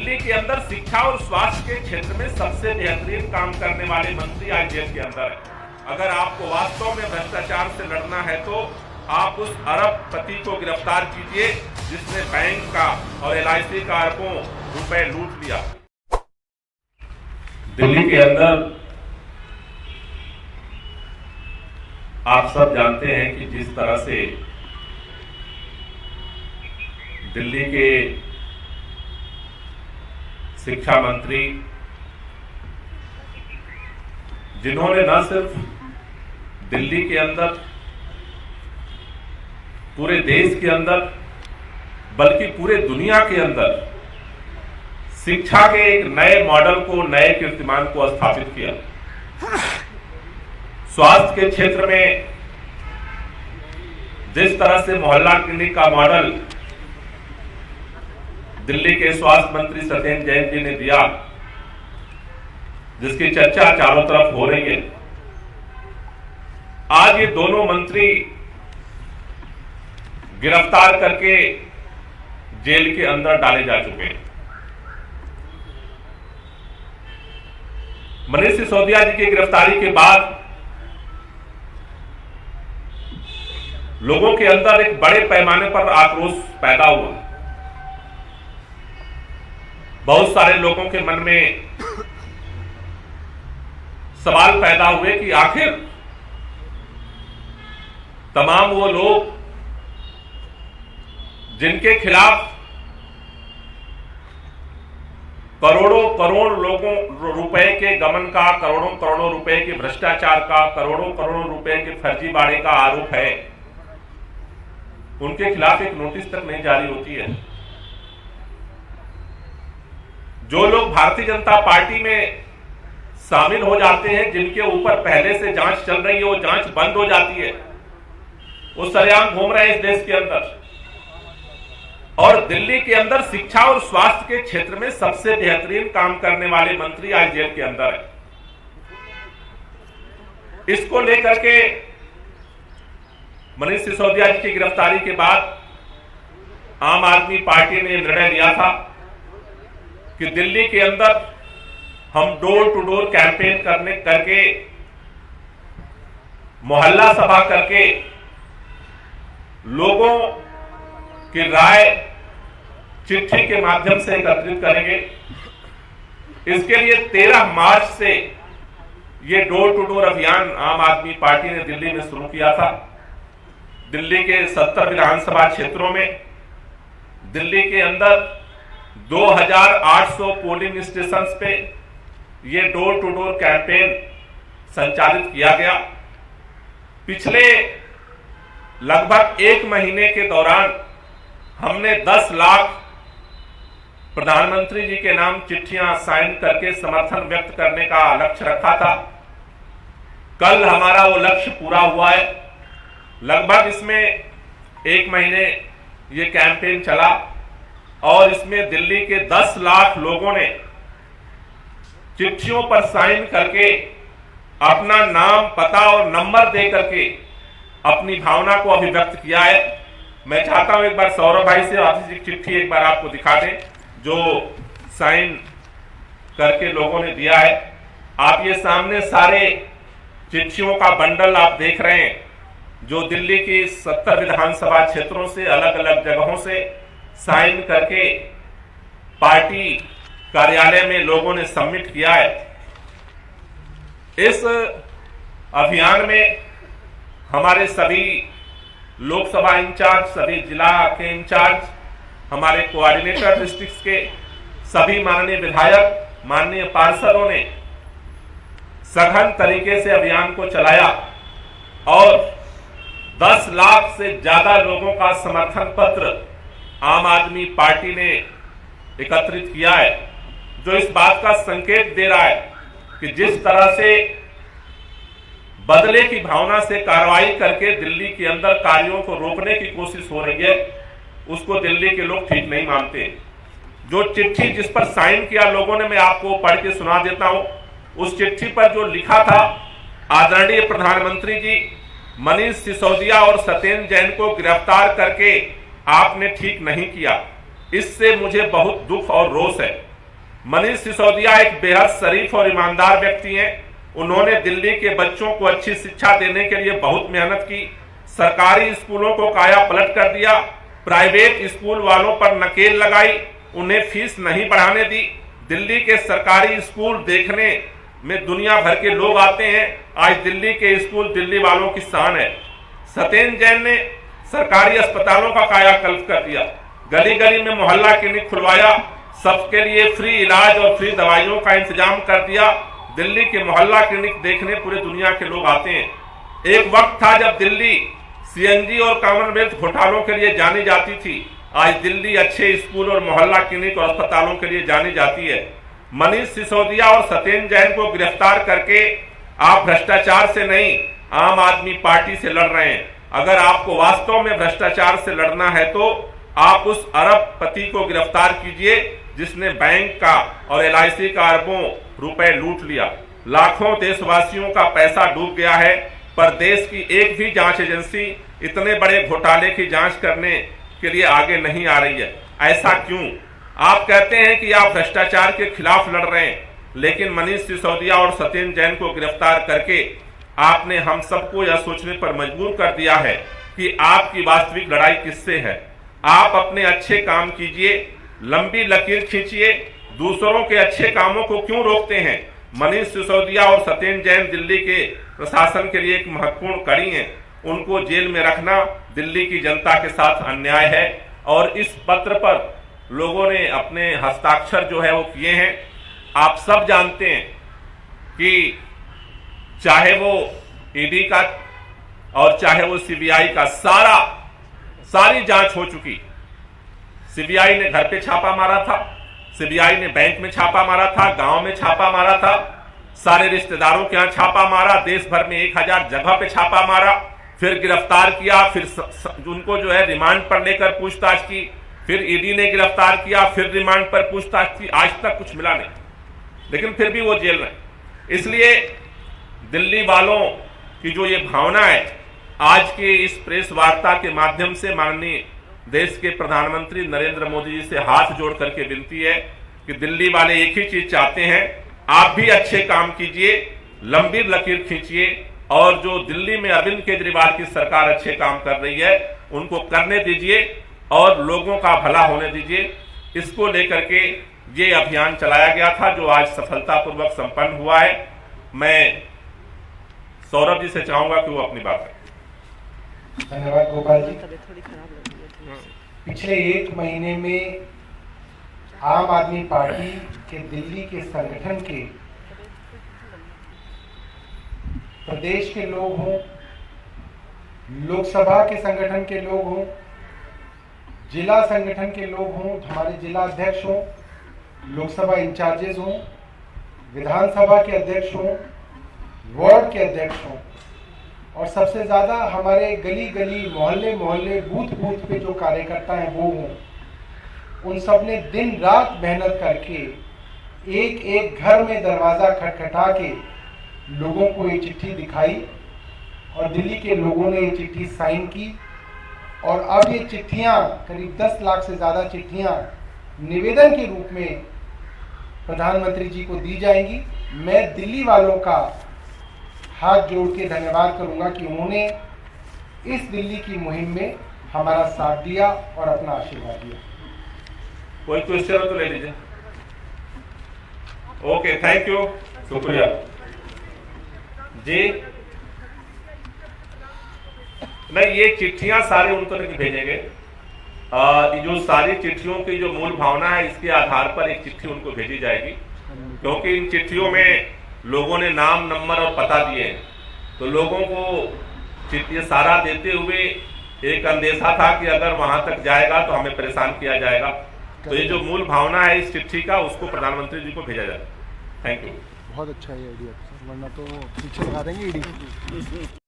दिल्ली के अंदर शिक्षा और स्वास्थ्य के क्षेत्र में सबसे बेहतरीन काम करने वाले मंत्री आज जेल के अंदर है। अगर आपको वास्तव में भ्रष्टाचार से लड़ना है तो आप उस अरबपति को गिरफ्तार कीजिए जिसने बैंक का और LIC का अरबों रुपए लूट लिया। दिल्ली के अंदर आप सब जानते हैं कि जिस तरह से दिल्ली के शिक्षा मंत्री, जिन्होंने न सिर्फ दिल्ली के अंदर, पूरे देश के अंदर, बल्कि पूरे दुनिया के अंदर शिक्षा के एक नए मॉडल को, नए कीर्तिमान को स्थापित किया। स्वास्थ्य के क्षेत्र में जिस तरह से मोहल्ला क्लिनिक का मॉडल दिल्ली के स्वास्थ्य मंत्री सत्येंद्र जैन जी ने दिया, जिसकी चर्चा चारों तरफ हो रही है, आज ये दोनों मंत्री गिरफ्तार करके जेल के अंदर डाले जा चुके हैं। मनीष सिसोदिया जी की गिरफ्तारी के बाद लोगों के अंदर एक बड़े पैमाने पर आक्रोश पैदा हुआ। बहुत सारे लोगों के मन में सवाल पैदा हुए कि आखिर तमाम वो लोग जिनके खिलाफ करोड़ों करोड़ लोगों रुपए के गमन का, करोड़ों करोड़ों रुपए के भ्रष्टाचार का, करोड़ों करोड़ रुपए के फर्जीवाड़े का आरोप है, उनके खिलाफ एक नोटिस तक नहीं जारी होती है। जो लोग भारतीय जनता पार्टी में शामिल हो जाते हैं, जिनके ऊपर पहले से जांच चल रही है, वो जांच बंद हो जाती है, वो सरेआम घूम रहे हैं इस देश के अंदर। और दिल्ली के अंदर शिक्षा और स्वास्थ्य के क्षेत्र में सबसे बेहतरीन काम करने वाले मंत्री आज जेल के अंदर है। इसको लेकर के मनीष सिसोदिया जी की गिरफ्तारी के बाद आम आदमी पार्टी ने निर्णय लिया था कि दिल्ली के अंदर हम डोर टू डोर कैंपेन करके, मोहल्ला सभा करके लोगों की राय चिट्ठी के माध्यम से एकत्रित करेंगे। इसके लिए 13 मार्च से ये डोर टू डोर अभियान आम आदमी पार्टी ने दिल्ली में शुरू किया था। दिल्ली के 70 विधानसभा क्षेत्रों में, दिल्ली के अंदर 2800 पोलिंग स्टेशंस पे ये डोर टू डोर कैंपेन संचालित किया गया। पिछले लगभग 1 महीने के दौरान हमने 10 लाख प्रधानमंत्री जी के नाम चिट्ठियां साइन करके समर्थन व्यक्त करने का लक्ष्य रखा था। कल हमारा वो लक्ष्य पूरा हुआ है। लगभग इसमें 1 महीने ये कैंपेन चला और इसमें दिल्ली के 10 लाख लोगों ने चिट्ठियों पर साइन करके अपना नाम, पता और नंबर दे करके अपनी भावना को अभिव्यक्त किया है। मैं चाहता हूं एक बार सौरभ भाई से आपसी चिट्ठी एक बार आपको दिखा दें जो साइन करके लोगों ने दिया है। आप ये सामने सारे चिट्ठियों का बंडल आप देख रहे हैं जो दिल्ली की 70 विधानसभा क्षेत्रों से, अलग अलग जगहों से साइन करके पार्टी कार्यालय में लोगों ने सबमिट किया है। इस अभियान में हमारे सभी लोकसभा इंचार्ज, सभी जिला के इंचार्ज, हमारे कोऑर्डिनेटर डिस्ट्रिक्ट के सभी माननीय विधायक, माननीय पार्षदों ने सघन तरीके से अभियान को चलाया और 10 लाख से ज्यादा लोगों का समर्थन पत्र आम आदमी पार्टी ने एकत्रित किया है, जो इस बात का संकेत दे रहा है कि जिस तरह से बदले की भावना से कार्रवाई करके दिल्ली के अंदर कार्यों को रोकने की कोशिश हो रही है, उसको दिल्ली के लोग ठीक नहीं मानते। जो चिट्ठी जिस पर साइन किया लोगों ने, मैं आपको पढ़ के सुना देता हूं। उस चिट्ठी पर जो लिखा था, आदरणीय प्रधानमंत्री जी, मनीष सिसोदिया और सत्येंद्र जैन को गिरफ्तार करके आपने ठीक नहीं किया। इससे मुझे बहुत दुख और रोष है। मनीष सिसोदिया एक बेहद शरीफ और ईमानदार व्यक्ति हैं। उन्होंने दिल्ली के बच्चों को अच्छी शिक्षा देने के लिए बहुत मेहनत की। सरकारी स्कूलों को काया पलट कर दिया, प्राइवेट स्कूल वालों पर नकेल लगाई, उन्हें फीस नहीं बढ़ाने दी। दिल्ली के सरकारी स्कूल देखने में दुनिया भर के लोग आते हैं। आज दिल्ली के स्कूल दिल्ली वालों की शान है। सत्येंद्र जैन ने सरकारी अस्पतालों का कायाकल्प कर दिया, गली गली में मोहल्ला क्लिनिक खुलवाया, सबके लिए फ्री इलाज और फ्री दवाइयों का इंतजाम कर दिया। दिल्ली के मोहल्ला क्लिनिक देखने पूरे दुनिया के लोग आते हैं। एक वक्त था जब दिल्ली सीएनजी और कॉमनवेल्थ घोटालों के लिए जानी जाती थी। आज दिल्ली अच्छे स्कूल और मोहल्ला क्लिनिक और अस्पतालों के लिए जानी जाती है। मनीष सिसोदिया और सत्येंद्र जैन को गिरफ्तार करके आप भ्रष्टाचार से नहीं, आम आदमी पार्टी से लड़ रहे हैं। अगर आपको वास्तव में भ्रष्टाचार से लड़ना है तो आप उस अरबपति को गिरफ्तार कीजिए जिसने बैंक का और LIC का अरबों रुपए लूट लिया। लाखों देशवासियों का पैसा डूब गया है, पर देश की एक भी जांच एजेंसी इतने बड़े घोटाले की जांच करने के लिए आगे नहीं आ रही है। ऐसा क्यों? आप कहते हैं कि आप भ्रष्टाचार के खिलाफ लड़ रहे हैं, लेकिन मनीष सिसोदिया और सत्येंद्र जैन को गिरफ्तार करके आपने हम सबको यह सोचने पर मजबूर कर दिया है कि आपकी वास्तविक लड़ाई किससे है। आप अपने अच्छे काम कीजिए, लंबी लकीर खींचिए, दूसरों के अच्छे कामों को क्यों रोकते हैं? मनीष सिसोदिया और सत्येंद्र जैन दिल्ली के प्रशासन के लिए एक महत्वपूर्ण कड़ी हैं। उनको जेल में रखना दिल्ली की जनता के साथ अन्याय है और इस पत्र पर लोगों ने अपने हस्ताक्षर जो है वो किए हैं। आप सब जानते हैं कि चाहे वो ईडी का और चाहे वो सीबीआई का सारी जांच हो चुकी। सीबीआई ने घर पे छापा मारा था, सीबीआई ने बैंक में छापा मारा था, गांव में छापा मारा था, सारे रिश्तेदारों के यहां छापा मारा, देश भर में 1000 जगह पे छापा मारा, फिर गिरफ्तार किया, फिर उनको जो है रिमांड पर लेकर पूछताछ की, फिर ईडी ने गिरफ्तार किया, फिर रिमांड पर पूछताछ की। आज तक कुछ मिला नहीं, लेकिन फिर भी वो जेल में। इसलिए दिल्ली वालों की जो ये भावना है, आज के इस प्रेस वार्ता के माध्यम से माननीय देश के प्रधानमंत्री नरेंद्र मोदी जी से हाथ जोड़ करके विनती है कि दिल्ली वाले एक ही चीज चाहते हैं, आप भी अच्छे काम कीजिए, लंबी लकीर खींचिए और जो दिल्ली में अरविंद केजरीवाल की सरकार अच्छे काम कर रही है उनको करने दीजिए और लोगों का भला होने दीजिए। इसको लेकर के ये अभियान चलाया गया था जो आज सफलतापूर्वक संपन्न हुआ है। मैं सौरभ जी से चाहूंगा कि वो अपनी बात करें। धन्यवाद गोपाल जी। पिछले 1 महीने में आम आदमी पार्टी के दिल्ली के संगठन के प्रदेश के लोग हों, लोकसभा के संगठन के लोग हों, जिला संगठन के लोग हों, हमारे जिला अध्यक्ष हों, लोकसभा इंचार्जेस हों, विधानसभा के अध्यक्ष हों, वार्ड के अध्यक्ष हों और सबसे ज़्यादा हमारे गली गली मोहल्ले मोहल्ले बूथ बूथ पे जो कार्यकर्ता हैं वो हों, उन सब ने दिन रात मेहनत करके एक एक घर में दरवाज़ा खटखटा के लोगों को ये चिट्ठी दिखाई और दिल्ली के लोगों ने ये चिट्ठी साइन की और अब ये चिट्ठियाँ करीब 10 लाख से ज़्यादा चिट्ठियाँ निवेदन के रूप में प्रधानमंत्री जी को दी जाएंगी। मैं दिल्ली वालों का हाथ जोड़ के धन्यवाद करूंगा कि उन्होंने इस दिल्ली की मुहिम में हमारा साथ दिया और अपना आशीर्वाद दिया। कोई क्वेश्चन हो तो ले लीजिए। ओके, थैंक यू, शुक्रिया जी। नहीं, ये चिट्ठियां सारे उनको नहीं भेजेंगे। जो सारी चिट्ठियों की जो मूल भावना है इसके आधार पर एक चिट्ठी उनको भेजी जाएगी, क्योंकि इन चिट्ठियों में लोगों ने नाम, नंबर और पता दिए हैं। तो लोगों को चिट्ठी सारा देते हुए एक अंदेशा था कि अगर वहां तक जाएगा तो हमें परेशान किया जाएगा। तो ये जो मूल भावना है इस चिट्ठी का, उसको प्रधानमंत्री जी को भेजा जाए। Thank you. बहुत अच्छा है आइडिया, वरना तो पीछे लगा देंगे ईडी।